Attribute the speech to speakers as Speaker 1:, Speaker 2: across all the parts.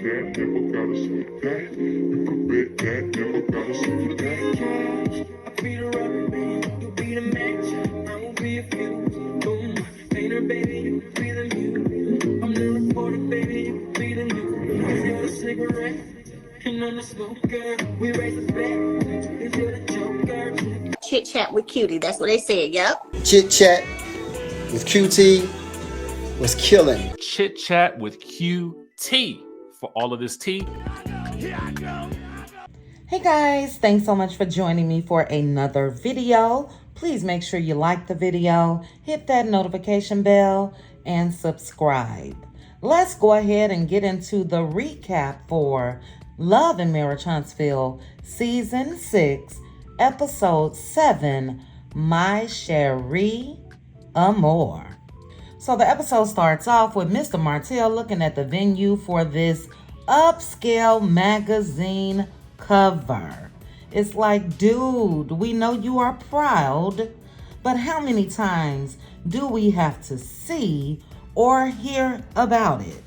Speaker 1: that, never gotta sweet that. You can bet that, never gotta sweet that.
Speaker 2: I'll be the rubber, you'll be the match. I won't be a few. Boom, painter, baby, you can be the mute. I'm the reporter, baby, you can be the news. I got a cigarette, and I'm the smoker. We raise a bet, if you're the joker.
Speaker 3: Chit chat with cutie, that's what they said, yep.
Speaker 4: Chit chat with QT was killing.
Speaker 5: Chit chat with QT for all of this tea.
Speaker 6: Hey guys, thanks so much for joining me for another video. Please make sure you like the video, hit that notification bell, and subscribe. Let's go ahead and get into the recap for Love and Marriage Huntsville Season 6, Episode 7, My Sheree, Amour. So the episode starts off with Mr. Martell looking at the venue for this upscale magazine cover. It's like, dude, we know you are proud, but how many times do we have to see or hear about it?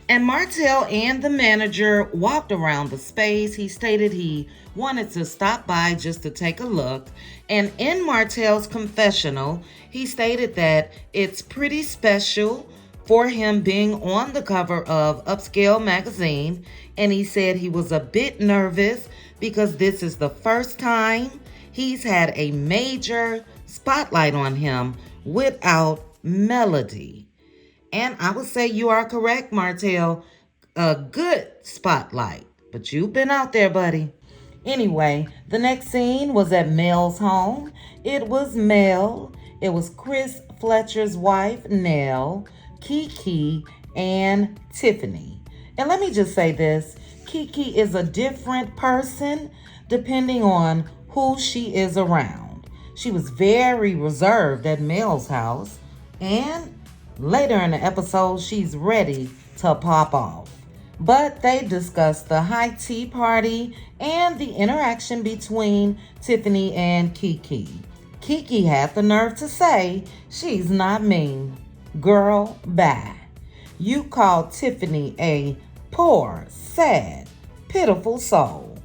Speaker 6: And Martell and the manager walked around the space. He stated he wanted to stop by just to take a look. And in Martell's confessional, he stated that it's pretty special for him being on the cover of Upscale magazine. And he said he was a bit nervous because this is the first time he's had a major spotlight on him without melody. And I would say you are correct, Martell. A good spotlight. But you've been out there, buddy. Anyway, the next scene was at Mel's home. It was Mel. It was Chris Fletcher's wife, Nell, Kiki, and Tiffany. And let me just say this. Kiki is a different person depending on who she is around. She was very reserved at Mel's house. And later in the episode, she's ready to pop off. But they discussed the high tea party and the interaction between Tiffany and Kiki. Kiki had the nerve to say she's not mean. Girl, bye. You called Tiffany a poor, sad, pitiful soul.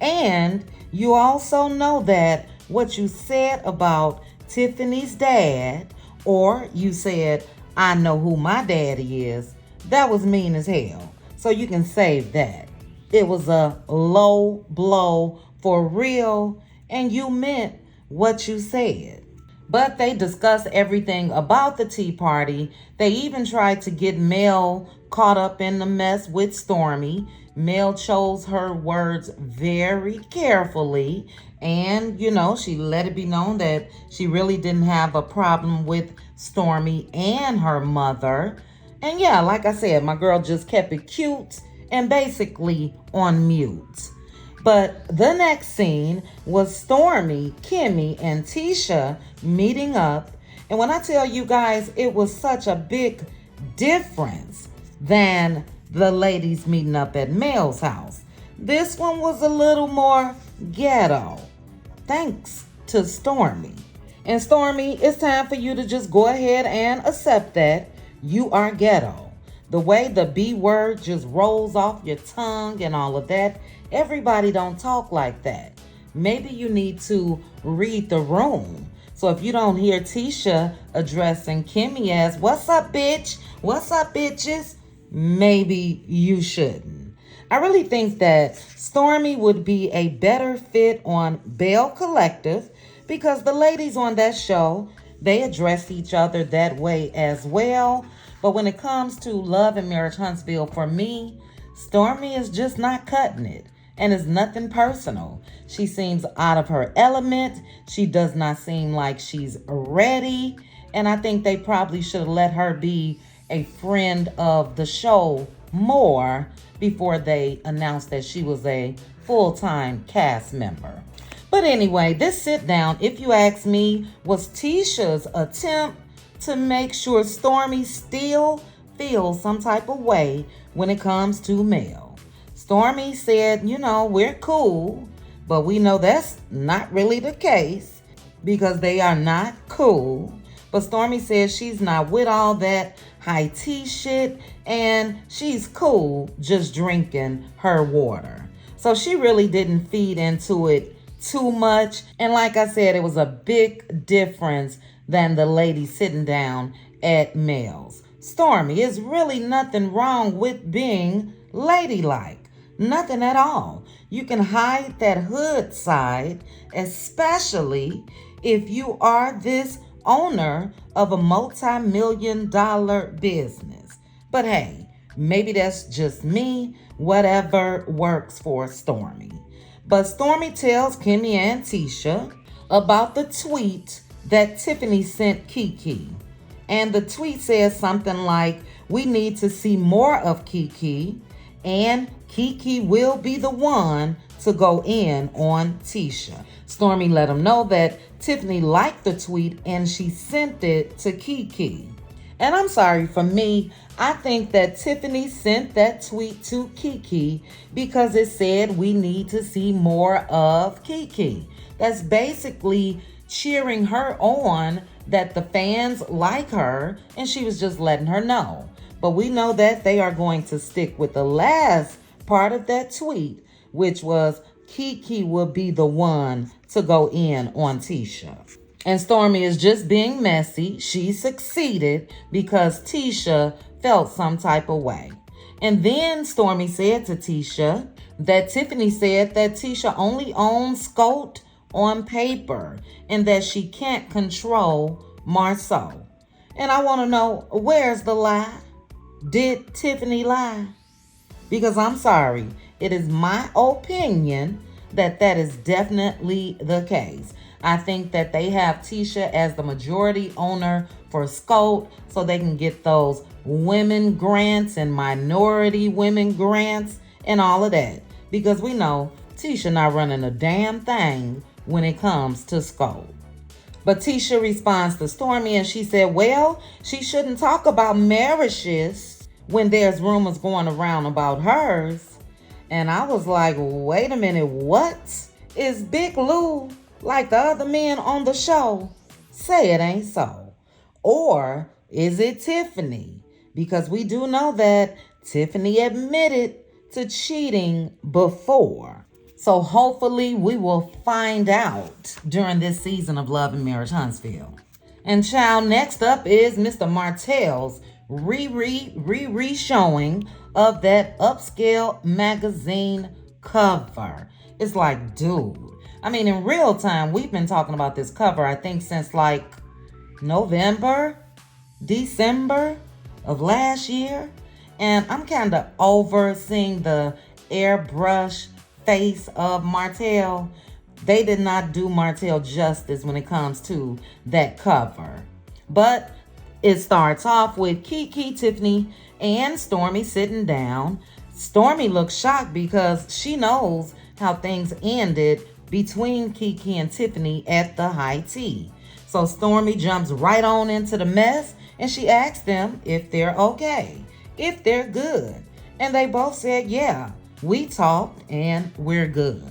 Speaker 6: And you also know that what you said about Tiffany's dad, or you said, I know who my daddy is, that was mean as hell. So you can save that. It was a low blow for real, and you meant what you said. But they discussed everything about the tea party. They even tried to get Mel caught up in the mess with Stormy. Mel chose her words very carefully. And, she let it be known that she really didn't have a problem with Stormy and her mother. And yeah, like I said, my girl just kept it cute and basically on mute. But the next scene was Stormy, Kimmy, and Tisha meeting up. And when I tell you guys, it was such a big difference than the ladies meeting up at Mel's house. This one was a little more ghetto, thanks to Stormy. And Stormy, it's time for you to just go ahead and accept that you are ghetto. The way the B word just rolls off your tongue and all of that, everybody don't talk like that. Maybe you need to read the room. So if you don't hear Tisha addressing Kimmy as, what's up, bitch? What's up, bitches? Maybe you shouldn't. I really think that Stormy would be a better fit on Belle Collective because the ladies on that show, they address each other that way as well. But when it comes to Love and Marriage Huntsville, for me, Stormy is just not cutting it. And it's nothing personal. She seems out of her element. She does not seem like she's ready. And I think they probably should have let her be a friend of the show more before they announced that she was a full-time cast member. But anyway, this sit down, if you ask me, was Tisha's attempt to make sure Stormy still feels some type of way when it comes to Mel. Stormy said, we're cool, but we know that's not really the case because they are not cool. But Stormy says she's not with all that high tea shit, and she's cool just drinking her water. So she really didn't feed into it too much. And like I said, it was a big difference than the lady sitting down at Mel's. Stormy, is really nothing wrong with being ladylike. Nothing at all. You can hide that hood side, especially if you are this owner of a multi-million-dollar business. But hey, maybe that's just me. Whatever works for Stormy. But Stormy tells Kimmy and Tisha about the tweet that Tiffany sent Kiki. And the tweet says something like, we need to see more of Kiki, and Kiki will be the one to go in on Tisha. Stormy let him know that Tiffany liked the tweet and she sent it to Kiki. And I'm sorry, for me, I think that Tiffany sent that tweet to Kiki because it said we need to see more of Kiki. That's basically cheering her on that the fans like her, and she was just letting her know. But we know that they are going to stick with the last part of that tweet, which was Kiki will be the one to go in on Tisha. And Stormy is just being messy. She succeeded because Tisha felt some type of way. And then Stormy said to Tisha that Tiffany said that Tisha only owns Scott on paper and that she can't control Marceau. And I want to know, where's the lie? Did Tiffany lie? Because I'm sorry, it is my opinion that that is definitely the case. I think that they have Tisha as the majority owner for Scott so they can get those women grants and minority women grants and all of that. Because we know Tisha not running a damn thing when it comes to Scott. But Tisha responds to Stormy and she said, well, she shouldn't talk about marriages when there's rumors going around about hers. And I was like, wait a minute, what? Is Big Lou like the other men on the show? Say it ain't so. Or is it Tiffany? Because we do know that Tiffany admitted to cheating before. So hopefully we will find out during this season of Love and Marriage Huntsville. And child, next up is Mr. Martell's re-showing of that upscale magazine cover. It's like, dude. I mean, in real time, we've been talking about this cover, I think, since like November, December of last year. And I'm kind of over seeing the airbrush face of Martell. They did not do Martell justice when it comes to that cover. But it starts off with Kiki, Tiffany, and Stormy sitting down. Stormy looks shocked because she knows how things ended between Kiki and Tiffany at the high tea. So Stormy jumps right on into the mess and she asks them if they're okay, if they're good. And they both said, yeah, we talked and we're good.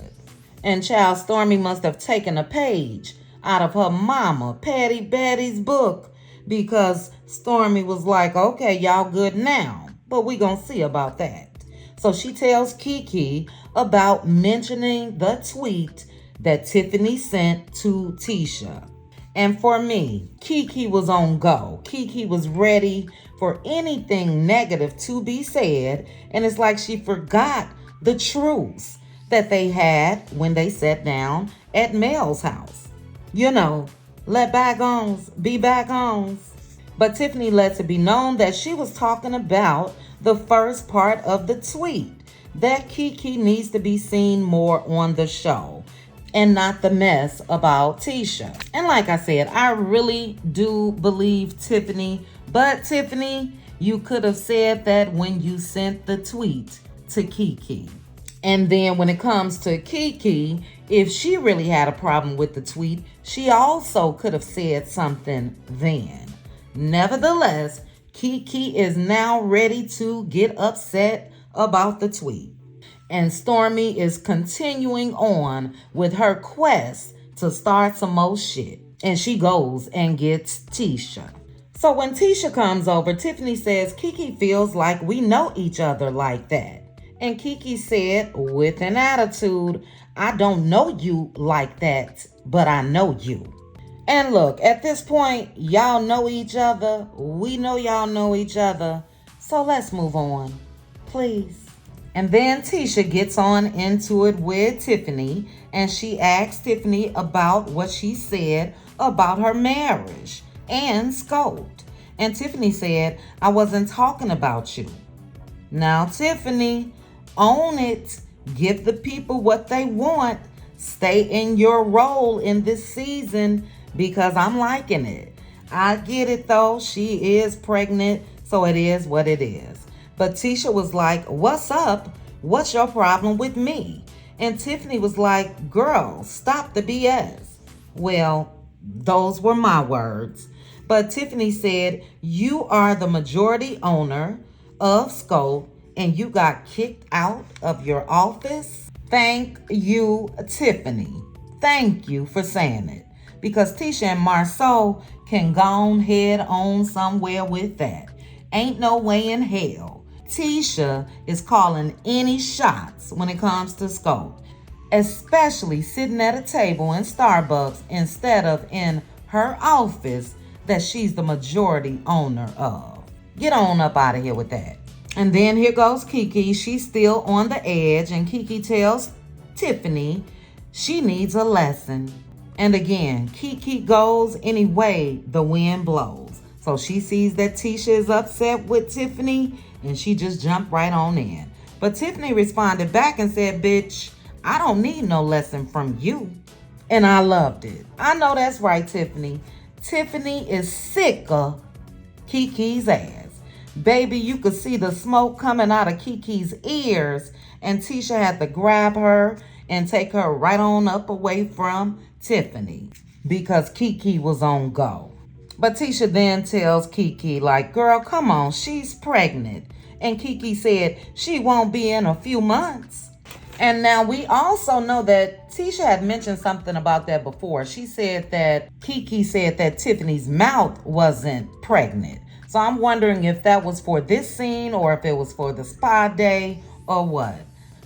Speaker 6: And child, Stormy must have taken a page out of her mama, Patty Betty's book, because Stormy was like, okay, y'all good now, but we gonna see about that. So she tells Kiki about mentioning the tweet that Tiffany sent to Tisha. And for me, Kiki was on go. Kiki was ready for anything negative to be said, and it's like she forgot the truths that they had when they sat down at Mel's house. You know, let bygones be bygones. But Tiffany lets it be known that she was talking about the first part of the tweet, that Kiki needs to be seen more on the show and not the mess about Tisha. And like I said, I really do believe Tiffany, but Tiffany, you could have said that when you sent the tweet to Kiki. And then when it comes to Kiki, if she really had a problem with the tweet, she also could have said something then. Nevertheless, Kiki is now ready to get upset about the tweet. And Stormy is continuing on with her quest to start some more shit. And she goes and gets Tisha. So when Tisha comes over, Tiffany says Kiki feels like we know each other like that. And Kiki said with an attitude, I don't know you like that, but I know you. And look, at this point, y'all know each other. We know y'all know each other. So let's move on, please. And then Tisha gets on into it with Tiffany, and she asks Tiffany about what she said about her marriage and Scout. And Tiffany said, I wasn't talking about you. Now, Tiffany, own it. Give the people what they want. Stay in your role in this season because I'm liking it. I get it though. She is pregnant, so it is what it is. But Tisha was like, what's up? What's your problem with me? And Tiffany was like, girl, stop the BS. Well, those were my words. But Tiffany said, you are the majority owner of Scope and you got kicked out of your office? Thank you, Tiffany. Thank you for saying it. Because Tisha and Marceau can go head on somewhere with that. Ain't no way in hell. Tisha is calling any shots when it comes to Scope, especially sitting at a table in Starbucks instead of in her office that she's the majority owner of. Get on up out of here with that. And then here goes Kiki. She's still on the edge, and Kiki tells Tiffany she needs a lesson. And again, Kiki goes any way the wind blows. So she sees that Tisha is upset with Tiffany, and she just jumped right on in. But Tiffany responded back and said, bitch, I don't need no lesson from you. And I loved it. I know that's right, Tiffany. Tiffany is sick of Kiki's ass. Baby, you could see the smoke coming out of Kiki's ears, and Tisha had to grab her and take her right on up away from Tiffany because Kiki was on go. But Tisha then tells Kiki, like, girl, come on, she's pregnant. And Kiki said she won't be in a few months. And now we also know that Tisha had mentioned something about that before. She said that Kiki said that Tiffany's mouth wasn't pregnant. So I'm wondering if that was for this scene or if it was for the spa day or what.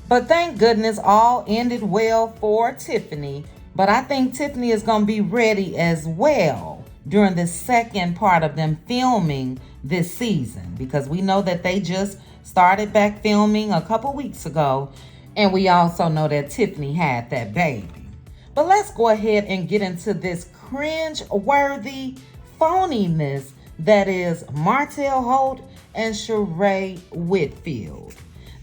Speaker 6: But thank goodness all ended well for Tiffany. But I think Tiffany is going to be ready as well during the second part of them filming this season, because we know that they just started back filming a couple weeks ago, and we also know that Tiffany had that baby. But let's go ahead and get into this cringe-worthy phoniness that is Martell Holt and Sheree Whitfield.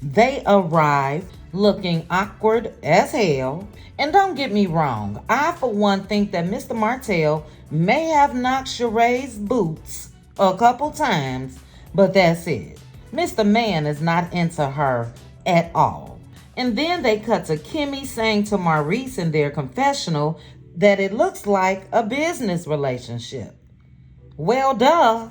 Speaker 6: They arrived looking awkward as hell. And don't get me wrong, I for one think that Mr. Martell may have knocked Sheree's boots a couple times, but that's it. Mr. Man is not into her at all. And then they cut to Kimmy saying to Maurice in their confessional that it looks like a business relationship. Well, duh.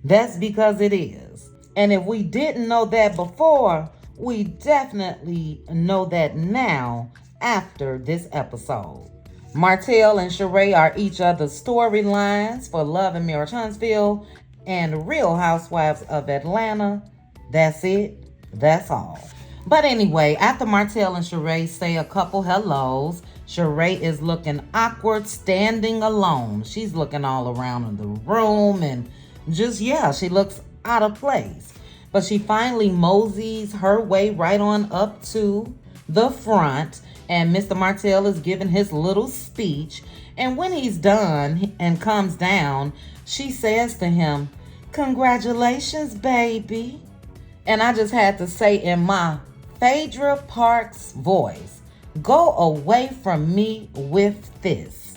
Speaker 6: That's because it is. And if we didn't know that before, we definitely know that now after this episode. Martell and Sheree are each other's storylines for Love and Marriage Huntsville and Real Housewives of Atlanta. That's it. That's all. But anyway, after Martell and Sheree say a couple hellos, Sheree is looking awkward standing alone. She's looking all around in the room and just, she looks out of place. But she finally moseys her way right on up to the front, and Mr. Martell is giving his little speech. And when he's done and comes down, she says to him, congratulations, baby. And I just had to say in my Phaedra Parks voice, go away from me with this.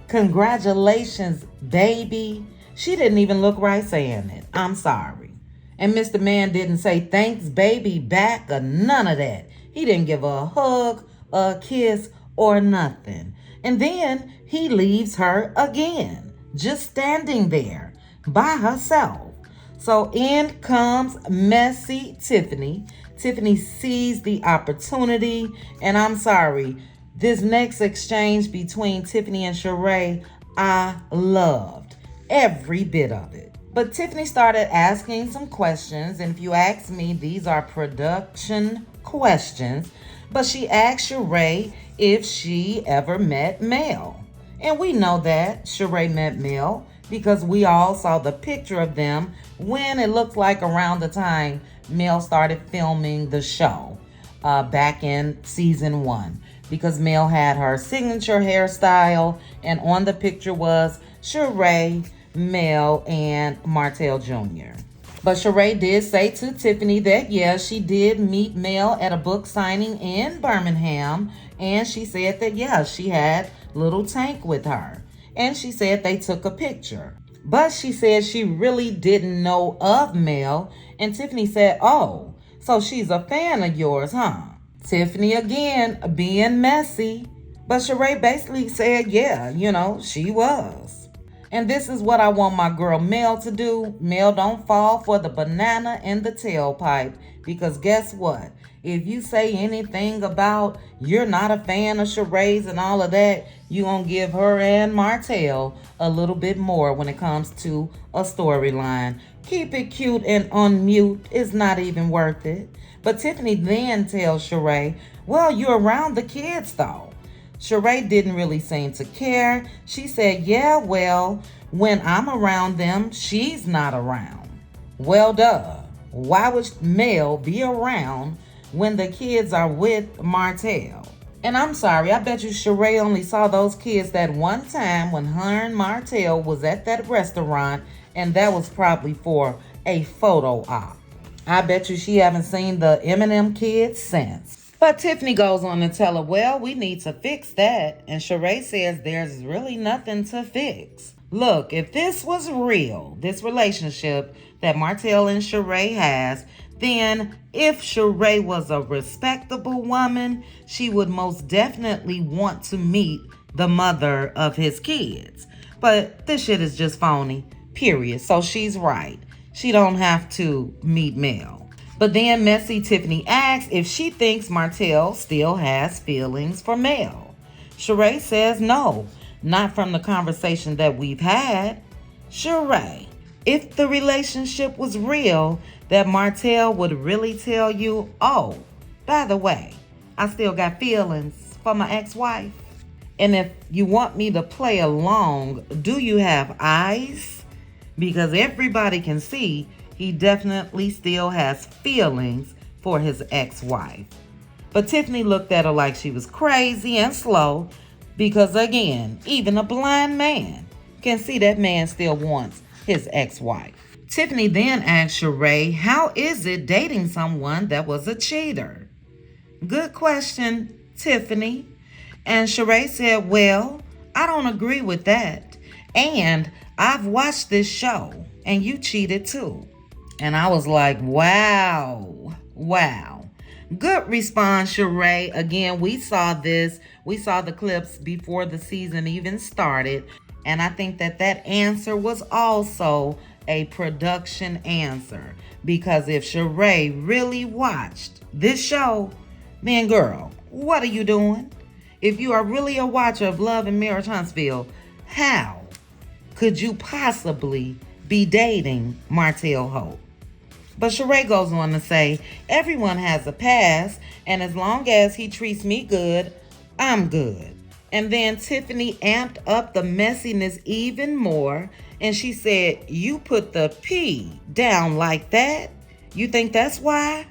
Speaker 6: Congratulations, baby. She didn't even look right saying it. I'm sorry. And Mr. Man didn't say thanks, baby, back or none of that. He didn't give her a hug, a kiss, or nothing. And then he leaves her again, just standing there by herself. So in comes messy Tiffany. Tiffany sees the opportunity, and I'm sorry, this next exchange between Tiffany and Sheree, I loved. every bit of it. But Tiffany started asking some questions, and if you ask me, these are production questions. But she asked Sheree if she ever met Mel. And we know that Sheree met Mel because we all saw the picture of them when it looked like around the time Mel started filming the show back in season 1. Because Mel had her signature hairstyle, and on the picture was Sheree, Mel, and Martell Jr. But Sheree did say to Tiffany that, yeah, she did meet Mel at a book signing in Birmingham. And she said that, yeah, she had little Tank with her. And she said they took a picture. But she said she really didn't know of Mel. And Tiffany said, oh, so she's a fan of yours, huh? Tiffany again being messy. But Sheree basically said, yeah, she was. And this is what I want my girl Mel to do. Mel, don't fall for the banana in the tailpipe. Because guess what? If you say anything about you're not a fan of Sheree's and all of that, you're going to give her and Martell a little bit more when it comes to a storyline. Keep it cute and unmute. It's not even worth it. But Tiffany then tells Sheree, well, you're around the kids though. Sheree didn't really seem to care. She said, yeah, well, when I'm around them, she's not around. Well, duh. Why would Mel be around when the kids are with Martell? And I'm sorry, I bet you Sheree only saw those kids that one time when her and Martell was at that restaurant, and that was probably for a photo op. I bet you she haven't seen the Eminem kids since. But Tiffany goes on to tell her, well, we need to fix that. And Sheree says there's really nothing to fix. Look, if this was real, this relationship that Martell and Sheree has, then if Sheree was a respectable woman, she would most definitely want to meet the mother of his kids. But this shit is just phony, period. So she's right. She don't have to meet Mel. But then messy Tiffany asks if she thinks Martell still has feelings for Mel. Sheree says no, not from the conversation that we've had. Sheree, if the relationship was real, that Martell would really tell you, oh, by the way, I still got feelings for my ex-wife. And if you want me to play along, do you have eyes? Because everybody can see he definitely still has feelings for his ex-wife. But Tiffany looked at her like she was crazy and slow because, again, even a blind man can see that man still wants his ex-wife. Tiffany then asked Sheree, how is it dating someone that was a cheater? Good question, Tiffany. And Sheree said, well, I don't agree with that. And I've watched this show and you cheated too. And I was like, wow. Good response, Sheree. Again, we saw this. We saw the clips before the season even started. And I think that answer was also a production answer. Because if Sheree really watched this show, then girl, what are you doing? If you are really a watcher of Love and Marriage Huntsville, how could you possibly be dating Martell Hope? But Sheree goes on to say, everyone has a past, and as long as he treats me good, I'm good. And then Tiffany amped up the messiness even more, and she said, you put the P down like that? You think that's why?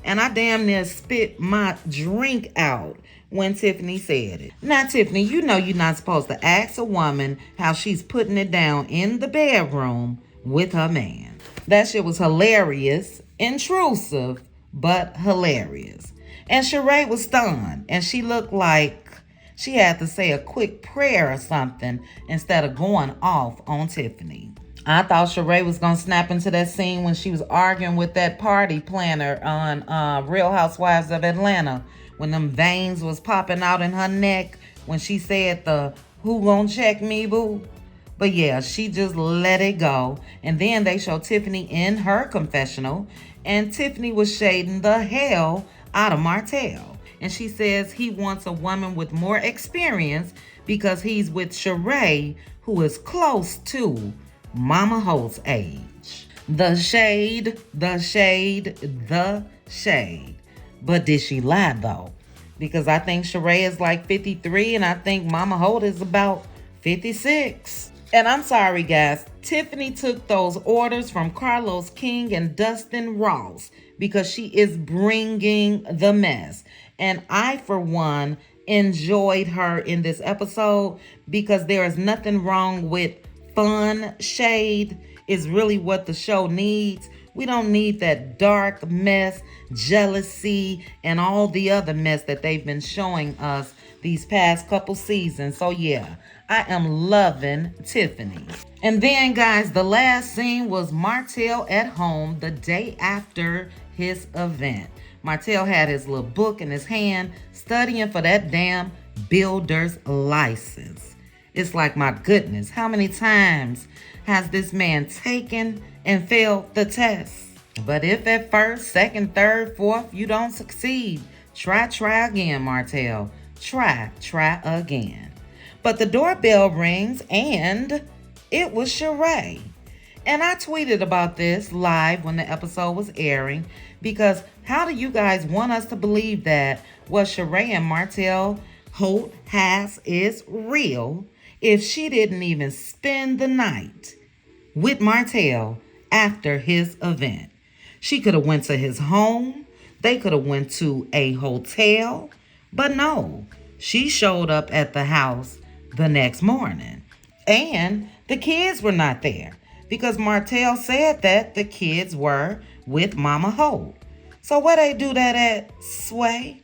Speaker 6: And I damn near spit my drink out when Tiffany said it. Now, Tiffany, you know you're not supposed to ask a woman how she's putting it down in the bedroom with her man. That shit was hilarious, intrusive, but hilarious. And Sheree was stunned, and she looked like she had to say a quick prayer or something instead of going off on Tiffany. I thought Sheree was going to snap into that scene when she was arguing with that party planner on Real Housewives of Atlanta, when them veins was popping out in her neck when she said the who gonna check me, boo? But yeah, she just let it go. And then they showed Tiffany in her confessional, and Tiffany was shading the hell out of Martell. And she says he wants a woman with more experience because he's with Sheree, who is close to Mama Holt's age. The shade, the shade, the shade. But did she lie though? Because I think Sheree is like 53 and I think Mama Holt is about 56. And I'm sorry guys, Tiffany took those orders from Carlos King and Dustin Ross because she is bringing the mess. And I, for one, enjoyed her in this episode because there is nothing wrong with fun. Shade is really what the show needs. We don't need that dark mess, jealousy, and all the other mess that they've been showing us these past couple seasons. So yeah, I am loving Tiffany. And then guys, the last scene was Martell at home the day after his event. Martell had his little book in his hand, studying for that damn builder's license. It's like, my goodness, how many times has this man taken and failed the test? But if at first, second, third, fourth, you don't succeed, try again, Martell. Try again. But the doorbell rings and it was Sheree. And I tweeted about this live when the episode was airing because how do you guys want us to believe that what Sheree and Martell Holt has is real if she didn't even spend the night with Martell after his event? She could have went to his home. They could have went to a hotel. But no, she showed up at the house the next morning. And the kids were not there because Martell said that the kids were with Mama Holt. So where they do that at, Sway?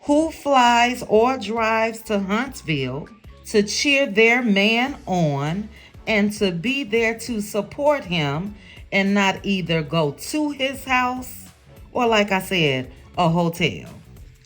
Speaker 6: Who flies or drives to Huntsville to cheer their man on and to be there to support him and not either go to his house or, like I said, a hotel?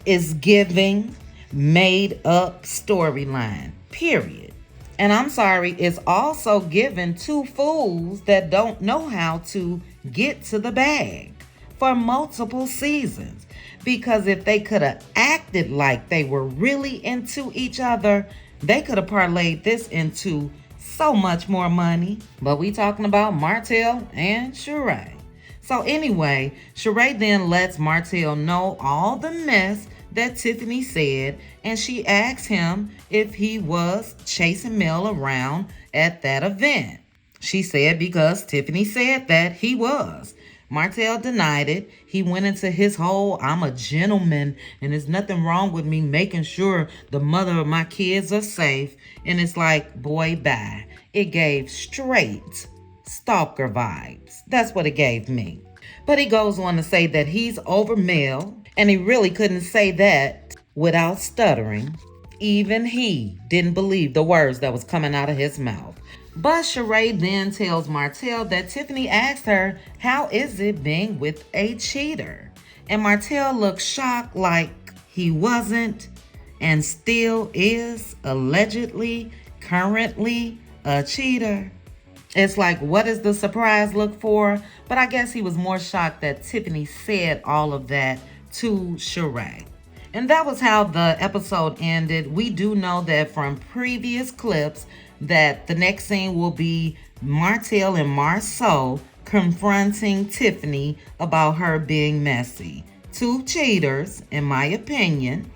Speaker 6: It's giving made up storyline, period. And I'm sorry, it's also giving two fools that don't know how to get to the bag for multiple seasons. Because if they could have acted like they were really into each other, they could have parlayed this into so much more money. But we talking about Martell and Sheree. So anyway, Sheree then lets Martell know all the mess that Tiffany said, and she asks him if he was chasing Mel around at that event. She said because Tiffany said that he was. Martell denied it. He went into his whole, I'm a gentleman and there's nothing wrong with me making sure the mother of my kids are safe. And it's like, boy, bye. It gave straight stalker vibes. That's what it gave me. But he goes on to say that he's over Mel, and he really couldn't say that without stuttering. Even he didn't believe the words that was coming out of his mouth. But Sheree then tells Martell that Tiffany asked her, how is it being with a cheater? And Martell looks shocked like he wasn't and still is allegedly, currently a cheater. It's like, what is the surprise look for? But I guess he was more shocked that Tiffany said all of that to Sheree. And that was how the episode ended. We do know that from previous clips that the next scene will be Martell and Marceau confronting Tiffany about her being messy. Two cheaters, in my opinion,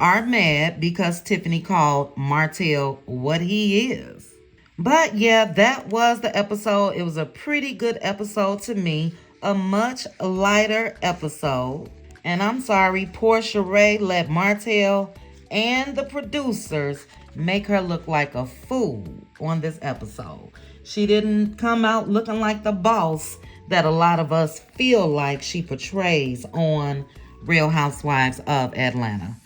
Speaker 6: are mad because Tiffany called Martell what he is. But yeah, that was the episode. It was a pretty good episode to me. A much lighter episode. And I'm sorry, poor Sheree let Martell and the producers make her look like a fool on this episode. She didn't come out looking like the boss that a lot of us feel like she portrays on Real Housewives of Atlanta.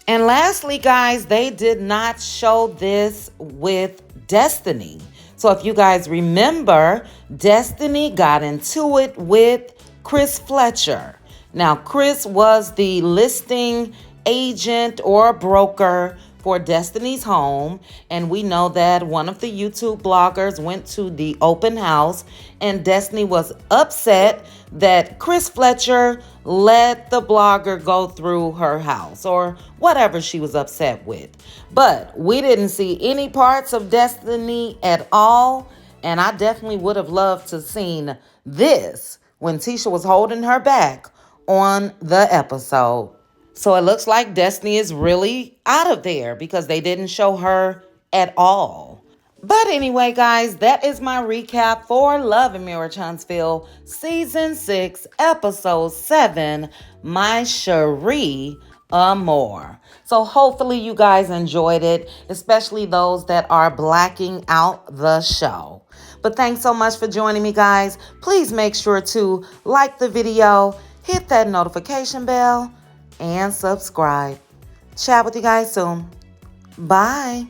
Speaker 6: And lastly, guys, they did not show this with Destiny. So if you guys remember, Destiny got into it with Chris Fletcher. Now, Chris was the listing agent or broker for Destiny's home, and we know that one of the YouTube bloggers went to the open house, and Destiny was upset that Chris Fletcher let the blogger go through her house or whatever she was upset with. But we didn't see any parts of Destiny at all. And I definitely would have loved to seen this when Tisha was holding her back on the episode. So it looks like Destiny is really out of there because they didn't show her at all. But anyway, guys, that is my recap for Love and Marriage Huntsville Season 6, Episode 7, My Sheree, Amour. So hopefully you guys enjoyed it, especially those that are blacking out the show. But thanks so much for joining me, guys. Please make sure to like the video, hit that notification bell, and subscribe. Chat with you guys soon. Bye.